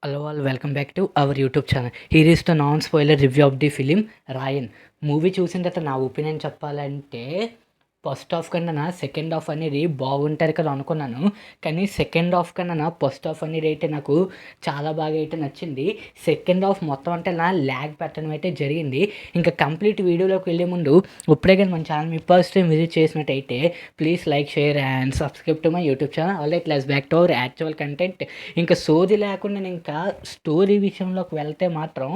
Hello all, welcome back to our YouTube channel. Here is the non-spoiler review of the film Ryan. Movie చూసిన తర్వాత నా opinion చెప్పాలంటే first half కన్నా second half అనేది బాగుంటుంది కదా అనుకున్నాను. కానీ సెకండ్ హాఫ్ కన్నా ఫస్ట్ హాఫ్ అనేది అయితే నాకు చాలా బాగా అయితే నచ్చింది. సెకండ్ హాఫ్ మొత్తం అంటే నా ల్యాగ్ పెట్టడం అయితే జరిగింది. ఇంకా కంప్లీట్ వీడియోలోకి వెళ్ళే ముందు ఇప్పుడే కానీ మన ఛానల్ మీ ఫస్ట్ టైం విజిట్ చేసినట్టయితే please like, share and subscribe to my YouTube channel. Alright, let's back to our actual content. ఇంకా సోది లేకుండా ఇంకా స్టోరీ విషయంలోకి వెళ్తే మాత్రం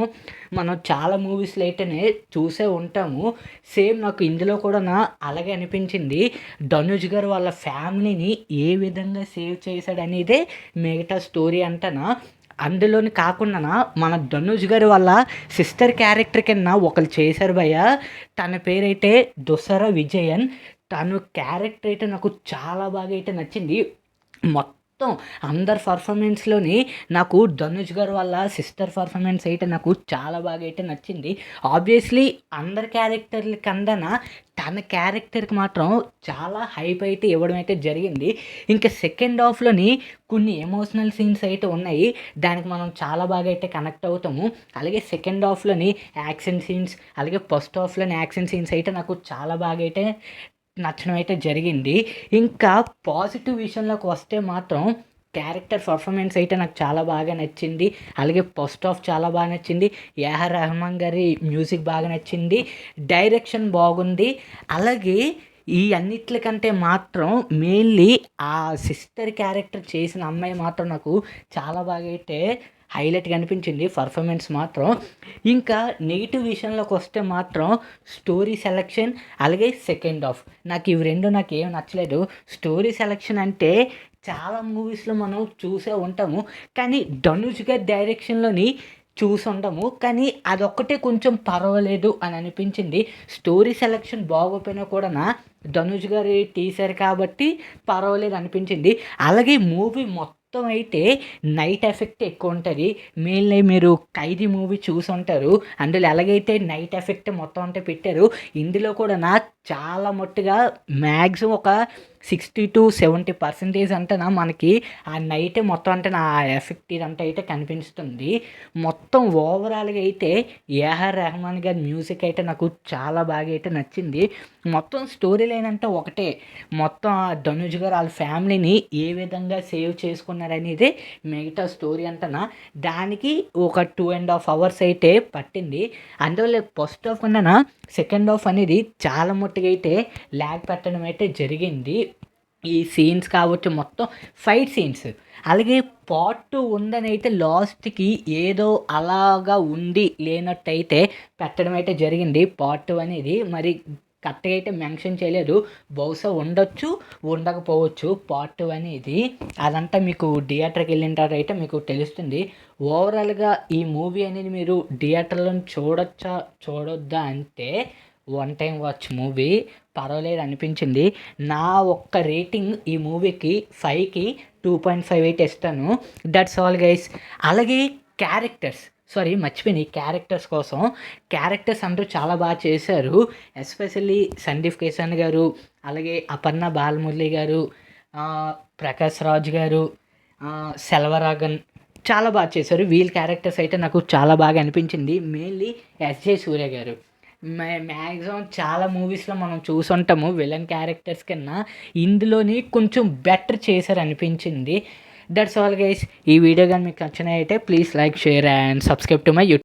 మనం చాలా మూవీస్లో అయితేనే చూసే ఉంటాము. సేమ్ నాకు ఇందులో కూడా అలాగే అనిపించింది. ధనుష్ గారు వాళ్ళ ఫ్యామిలీని ఏ విధంగా సేవ్ చేశాడు అనేదే మిగతా స్టోరీ అంటనా. అందులోని కాకుండా మన ధనుష్ గారు వాళ్ళ సిస్టర్ క్యారెక్టర్ కింద ఒకరు చేశారు భయ్య. తన పేరైతే దొసరా విజయన్. తను క్యారెక్టర్ అయితే నాకు చాలా బాగా అయితే నచ్చింది. మొత్తం అందరి పర్ఫార్మెన్స్లోని నాకు ధనుష్ గారు వాళ్ళ సిస్టర్ పర్ఫార్మెన్స్ అయితే నాకు చాలా బాగా అయితే నచ్చింది. ఆబ్వియస్లీ అందరి క్యారెక్టర్ల కన్నా తన క్యారెక్టర్కి మాత్రం చాలా హైప్ అయితే ఇవ్వడం అయితే జరిగింది. ఇంకా సెకండ్ హాఫ్లోని కొన్ని ఎమోషనల్ సీన్స్ అయితే ఉన్నాయి. దానికి మనం చాలా బాగా అయితే కనెక్ట్ అవుతాము. అలాగే సెకండ్ హాఫ్లోని యాక్షన్ సీన్స్, అలాగే ఫస్ట్ హాఫ్లోని యాక్షన్ సీన్స్ అయితే నాకు చాలా బాగా అయితే నచ్చడం అయితే జరిగింది. ఇంకా పాజిటివ్ విషయంలోకి వస్తే మాత్రం క్యారెక్టర్ పర్ఫార్మెన్స్ అయితే నాకు చాలా బాగా నచ్చింది. అలాగే ఫస్ట్ హాఫ్ చాలా బాగా నచ్చింది. ఏఆర్ రెహమాన్ గారి మ్యూజిక్ బాగా నచ్చింది. డైరెక్షన్ బాగుంది. అలాగే ఈ అన్నిట్లకంటే మాత్రం మెయిన్లీ ఆ సిస్టర్ క్యారెక్టర్ చేసిన అమ్మాయి మాత్రం నాకు చాలా బాగా అయితే హైలైట్గా అనిపించింది పర్ఫార్మెన్స్ మాత్రం. ఇంకా నెగిటివ్ విషయంలోకి వస్తే మాత్రం స్టోరీ సెలెక్షన్, అలాగే సెకండ్ హాఫ్, నాకు ఇవి రెండు నాకు ఏం నచ్చలేదు. స్టోరీ సెలెక్షన్ అంటే చాలా మూవీస్లో మనం చూసే ఉంటాము, కానీ ధనుష్ గారి డైరెక్షన్లోని చూసి ఉంటాము, కానీ అదొక్కటే కొంచెం పర్వాలేదు అని అనిపించింది. స్టోరీ సెలెక్షన్ బాగోపోయినా కూడా ధనుష్ గారి తీశారు కాబట్టి పర్వాలేదు అనిపించింది. అలాగే మూవీ మొత్తం అయితే నైట్ ఎఫెక్ట్ ఎక్కువ ఉంటుంది. మెయిన్లీ మీరు ఖైదీ మూవీ చూసి ఉంటారు, అందులో ఎలాగైతే నైట్ ఎఫెక్ట్ మొత్తం అంటే పెట్టారు, ఇందులో కూడా చాలా మట్టుగా మ్యాక్సిమం ఒక 60-70% అంటేనా మనకి ఆ నైట్ మొత్తం అంటే ఆ ఎఫెక్ట్ ఇదంతా అయితే కనిపిస్తుంది. మొత్తం ఓవరాల్గా అయితే ఏఆర్ రెహమాన్ గారి మ్యూజిక్ అయితే నాకు చాలా బాగా అయితే నచ్చింది. మొత్తం స్టోరీ లైన్ అంటే ఒకటే, మొత్తం ఆ ధనుష్ గారు వాళ్ళ ఫ్యామిలీని ఏ విధంగా సేవ్ చేసుకున్నారనేది మిగతా స్టోరీ అంటనా. దానికి ఒక 2.5 hours అయితే పట్టింది. అందువల్ల ఫస్ట్ హాఫ్ కన్నా సెకండ్ హాఫ్ అనేది చాలా మట్టుగా అయితే ల్యాగ్ పెట్టడం అయితే జరిగింది. ఈ సీన్స్ కావచ్చు, మొత్తం ఫైట్ సీన్స్, అలాగే పార్ట్ 2 ఉందని అయితే లాస్ట్కి ఏదో అలాగా ఉండి లేనట్టయితే పెట్టడం అయితే జరిగింది. పార్ట్ 2 అనేది మరి కరెక్ట్గా అయితే మెన్షన్ చేయలేదు. బహుశా ఉండొచ్చు, ఉండకపోవచ్చు పార్ట్ 2 అనేది. అదంతా మీకు థియేటర్కి వెళ్ళిన తర్వాత అయితే మీకు తెలుస్తుంది. ఓవరాల్గా ఈ మూవీ అనేది మీరు థియేటర్లో చూడొచ్చా చూడొద్దా అంటే వన్ టైం వాచ్ మూవీ, పర్వాలేదు అనిపించింది. నా ఒక్క రేటింగ్ ఈ మూవీకి 5కి 2.58 ఇస్తాను. That's all guys. అలాగే మర్చిపోయినాయి క్యారెక్టర్స్ కోసం. క్యారెక్టర్స్ అందరూ చాలా బాగా చేశారు. ఎస్పెషల్లీ సందీప్ కిషన్ గారు, అలాగే అపర్ణ బాలమురళి గారు, ప్రకాష్ రాజ్ గారు, సెల్వరాగన్ చాలా బాగా చేశారు. వీళ్ళ క్యారెక్టర్స్ అయితే నాకు చాలా బాగా అనిపించింది. మెయిన్లీ ఎస్జే సూర్య గారు మ్యాక్సిమం చాలా మూవీస్లో మనం చూసుంటాము విలన్ క్యారెక్టర్స్ కన్నా ఇందులోని కొంచెం బెటర్ చేశారు అనిపించింది. That's all guys. ఈ వీడియో కానీ మీకు నచ్చినట్టయితే please like, share and subscribe to my YouTube.